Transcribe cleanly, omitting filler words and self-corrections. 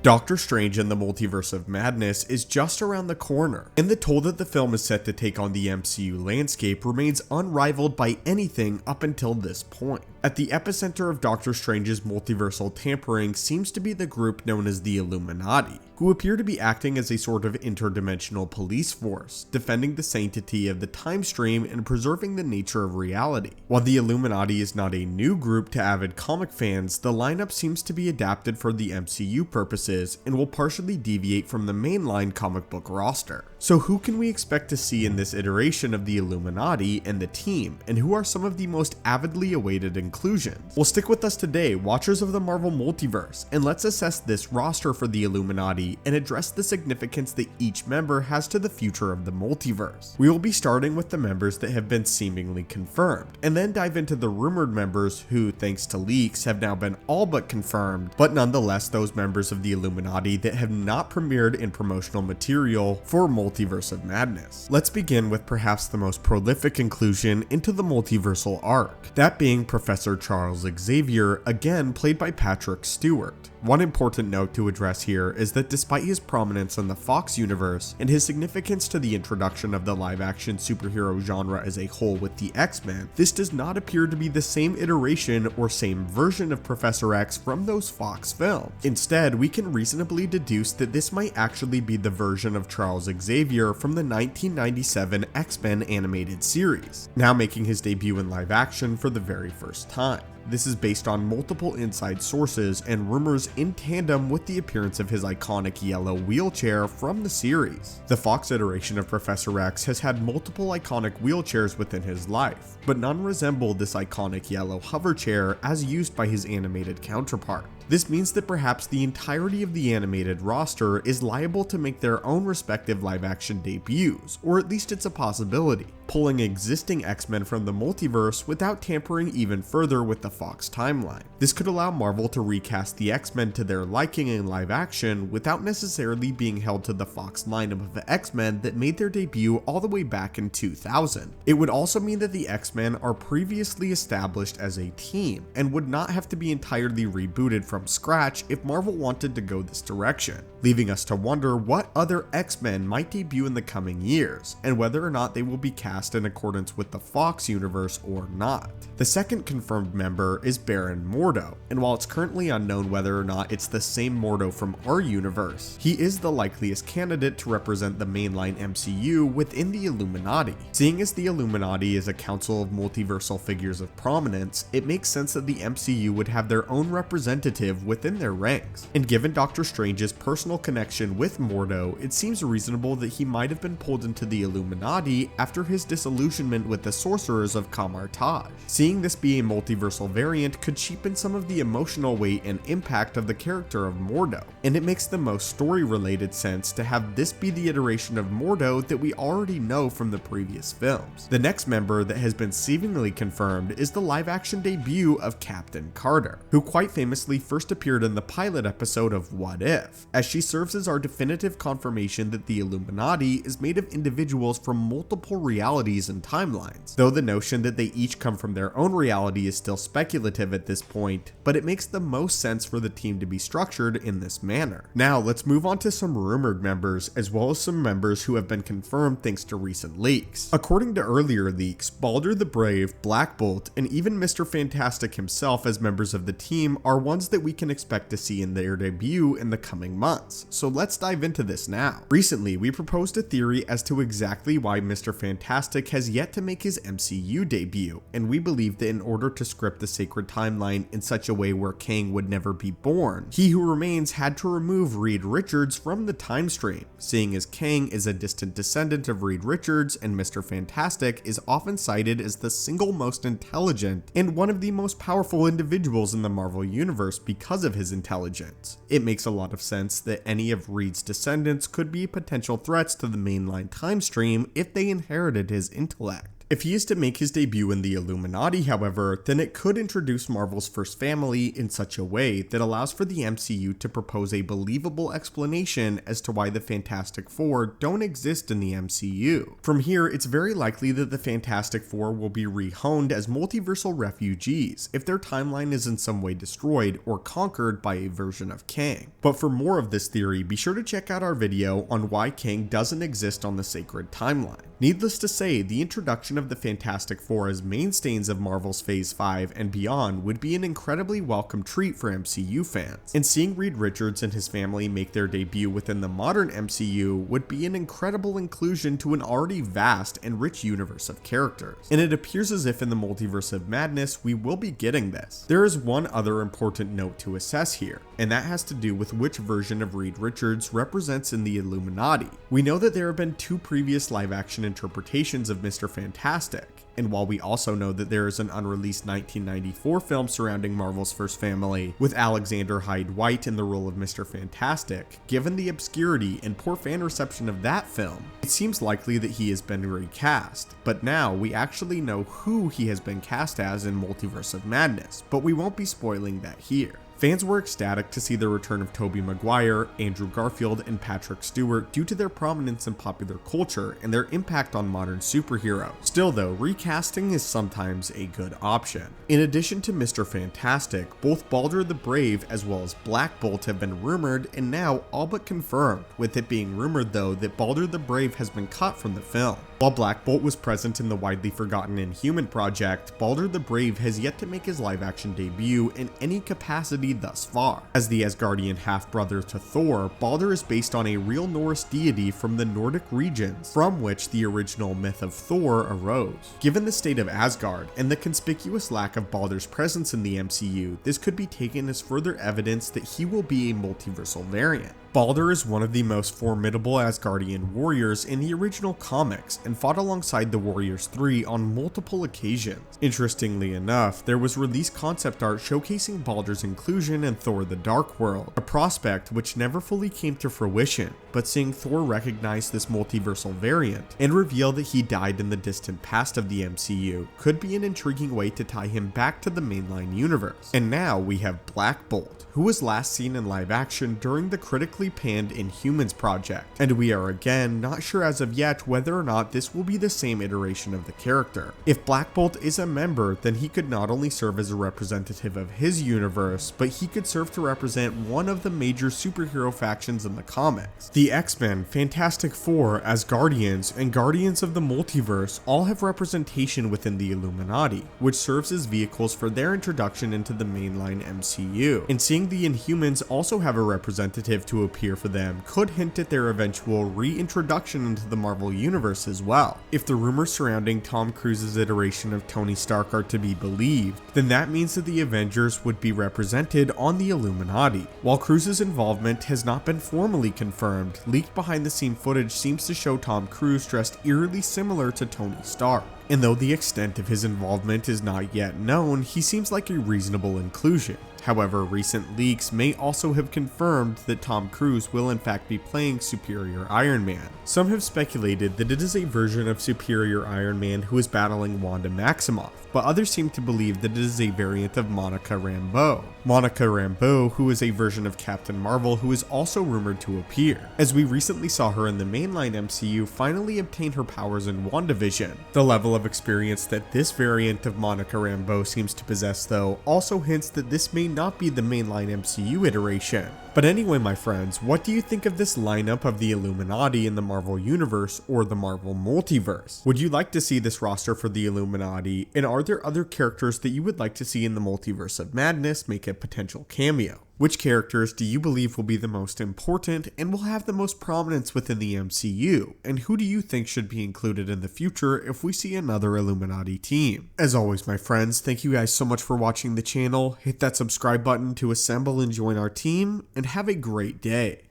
Doctor Strange and the Multiverse of Madness is just around the corner, and the toll that the film is set to take on the MCU landscape remains unrivaled by anything up until this point. At the epicenter of Doctor Strange's multiversal tampering seems to be the group known as the Illuminati, who appear to be acting as a sort of interdimensional police force, defending the sanctity of the time stream and preserving the nature of reality. While the Illuminati is not a new group to avid comic fans, the lineup seems to be adapted for the MCU purposes and will partially deviate from the mainline comic book roster. So who can we expect to see in this iteration of the Illuminati and the team, and who are some of the most avidly awaited inclusions? Well, stick with us today, watchers of the Marvel Multiverse, and let's assess this roster for the Illuminati and address the significance that each member has to the future of the multiverse. We will be starting with the members that have been seemingly confirmed, and then dive into the rumored members who, thanks to leaks, have now been all but confirmed, but nonetheless those members of the Illuminati that have not premiered in promotional material for Multiverse of Madness. Let's begin with perhaps the most prolific inclusion into the multiversal arc, that being Professor Charles Xavier, again played by Patrick Stewart. One important note to address here is that despite his prominence in the Fox universe and his significance to the introduction of the live-action superhero genre as a whole with the X-Men, this does not appear to be the same iteration or same version of Professor X from those Fox films. Instead, we can reasonably deduce that this might actually be the version of Charles Xavier from the 1997 X-Men animated series, now making his debut in live action for the very first time. This is based on multiple inside sources and rumors in tandem with the appearance of his iconic yellow wheelchair from the series. The Fox iteration of Professor X has had multiple iconic wheelchairs within his life, but none resemble this iconic yellow hover chair as used by his animated counterpart. This means that perhaps the entirety of the animated roster is liable to make their own respective live-action debuts, or at least it's a possibility, pulling existing X-Men from the multiverse without tampering even further with the Fox timeline. This could allow Marvel to recast the X-Men to their liking in live action without necessarily being held to the Fox lineup of X-Men that made their debut all the way back in 2000. It would also mean that the X-Men are previously established as a team and would not have to be entirely rebooted from scratch if Marvel wanted to go this direction, leaving us to wonder what other X-Men might debut in the coming years, and whether or not they will be cast in accordance with the Fox universe or not. The second confirmed member is Baron Mordo, and while it's currently unknown whether or not it's the same Mordo from our universe, he is the likeliest candidate to represent the mainline MCU within the Illuminati. Seeing as the Illuminati is a council of multiversal figures of prominence, it makes sense that the MCU would have their own representative within their ranks, and given Doctor Strange's personal connection with Mordo, it seems reasonable that he might have been pulled into the Illuminati after his disillusionment with the Sorcerers of Camartage. Seeing this be a multiversal variant could cheapen some of the emotional weight and impact of the character of Mordo, and it makes the most story-related sense to have this be the iteration of Mordo that we already know from the previous films. The next member that has been seemingly confirmed is the live-action debut of Captain Carter, who quite famously first appeared in the pilot episode of What If, as she serves as our definitive confirmation that the Illuminati is made of individuals from multiple realities and timelines, though the notion that they each come from their own reality is still speculative at this point, but it makes the most sense for the team to be structured in this manner. Now let's move on to some rumored members, as well as some members who have been confirmed thanks to recent leaks. According to earlier leaks, Baldur the Brave, Black Bolt, and even Mr. Fantastic himself as members of the team are ones that we can expect to see in their debut in the coming months, so let's dive into this now. Recently, we proposed a theory as to exactly why Mr. Fantastic has yet to make his MCU debut, and we believe that in order to script the sacred timeline in such a way where Kang would never be born, He Who Remains had to remove Reed Richards from the time stream, seeing as Kang is a distant descendant of Reed Richards and Mr. Fantastic is often cited as the single most intelligent and one of the most powerful individuals in the Marvel Universe because of his intelligence. It makes a lot of sense that any of Reed's descendants could be potential threats to the mainline time stream if they inherited his intellect. If he is to make his debut in the Illuminati, however, then it could introduce Marvel's first family in such a way that allows for the MCU to propose a believable explanation as to why the Fantastic Four don't exist in the MCU. From here, it's very likely that the Fantastic Four will be rehoned as multiversal refugees if their timeline is in some way destroyed or conquered by a version of Kang. But for more of this theory, be sure to check out our video on why Kang doesn't exist on the sacred timeline. Needless to say, the introduction of the Fantastic Four as mainstays of Marvel's Phase 5 and beyond would be an incredibly welcome treat for MCU fans, and seeing Reed Richards and his family make their debut within the modern MCU would be an incredible inclusion to an already vast and rich universe of characters. And it appears as if in the Multiverse of Madness we will be getting this. There is one other important note to assess here, and that has to do with which version of Reed Richards represents in the Illuminati. We know that there have been two previous live-action interpretations of Mr. Fantastic, and while we also know that there is an unreleased 1994 film surrounding Marvel's first family with Alexander Hyde White in the role of Mr. Fantastic, given the obscurity and poor fan reception of that film, it seems likely that he has been recast. But now we actually know who he has been cast as in Multiverse of Madness, but we won't be spoiling that here. Fans were ecstatic to see the return of Tobey Maguire, Andrew Garfield, and Patrick Stewart due to their prominence in popular culture and their impact on modern superheroes. Still though, recasting is sometimes a good option. In addition to Mr. Fantastic, both Baldur the Brave as well as Black Bolt have been rumored and now all but confirmed, with it being rumored though that Baldur the Brave has been cut from the film. While Black Bolt was present in the widely forgotten Inhuman project, Baldur the Brave has yet to make his live-action debut in any capacity thus far. As the Asgardian half-brother to Thor, Baldur is based on a real Norse deity from the Nordic regions, from which the original myth of Thor arose. Given the state of Asgard, and the conspicuous lack of Baldur's presence in the MCU, this could be taken as further evidence that he will be a multiversal variant. Baldur is one of the most formidable Asgardian warriors in the original comics and fought alongside the Warriors 3 on multiple occasions. Interestingly enough, there was released concept art showcasing Baldur's inclusion in Thor: The Dark World, a prospect which never fully came to fruition, but seeing Thor recognize this multiversal variant and reveal that he died in the distant past of the MCU could be an intriguing way to tie him back to the mainline universe. And now we have Black Bolt, who was last seen in live action during the critically panned Inhumans project, and we are again not sure as of yet whether or not this will be the same iteration of the character. If Black Bolt is a member, then he could not only serve as a representative of his universe, but he could serve to represent one of the major superhero factions in the comics. The X-Men, Fantastic Four, Asgardians, and Guardians of the Multiverse all have representation within the Illuminati, which serves as vehicles for their introduction into the mainline MCU. And seeing the Inhumans also have a representative to appear for them could hint at their eventual reintroduction into the Marvel Universe as well. If the rumors surrounding Tom Cruise's iteration of Tony Stark are to be believed, then that means that the Avengers would be represented on the Illuminati. While Cruise's involvement has not been formally confirmed, leaked behind-the-scene footage seems to show Tom Cruise dressed eerily similar to Tony Stark. And though the extent of his involvement is not yet known, he seems like a reasonable inclusion. However, recent leaks may also have confirmed that Tom Cruise will in fact be playing Superior Iron Man. Some have speculated that it is a version of Superior Iron Man who is battling Wanda Maximoff, but others seem to believe that it is a variant of Monica Rambeau. Monica Rambeau, who is a version of Captain Marvel who is also rumored to appear, as we recently saw her in the mainline MCU finally obtain her powers in WandaVision. The level of experience that this variant of Monica Rambeau seems to possess though also hints that this may not be the mainline MCU iteration. But anyway, my friends, what do you think of this lineup of the Illuminati in the Marvel Universe or the Marvel Multiverse? Would you like to see this roster for the Illuminati, and are there other characters that you would like to see in the Multiverse of Madness make a potential cameo? Which characters do you believe will be the most important and will have the most prominence within the MCU? And who do you think should be included in the future if we see another Illuminati team? As always, my friends, thank you guys so much for watching the channel. Hit that subscribe button to assemble and join our team, and have a great day.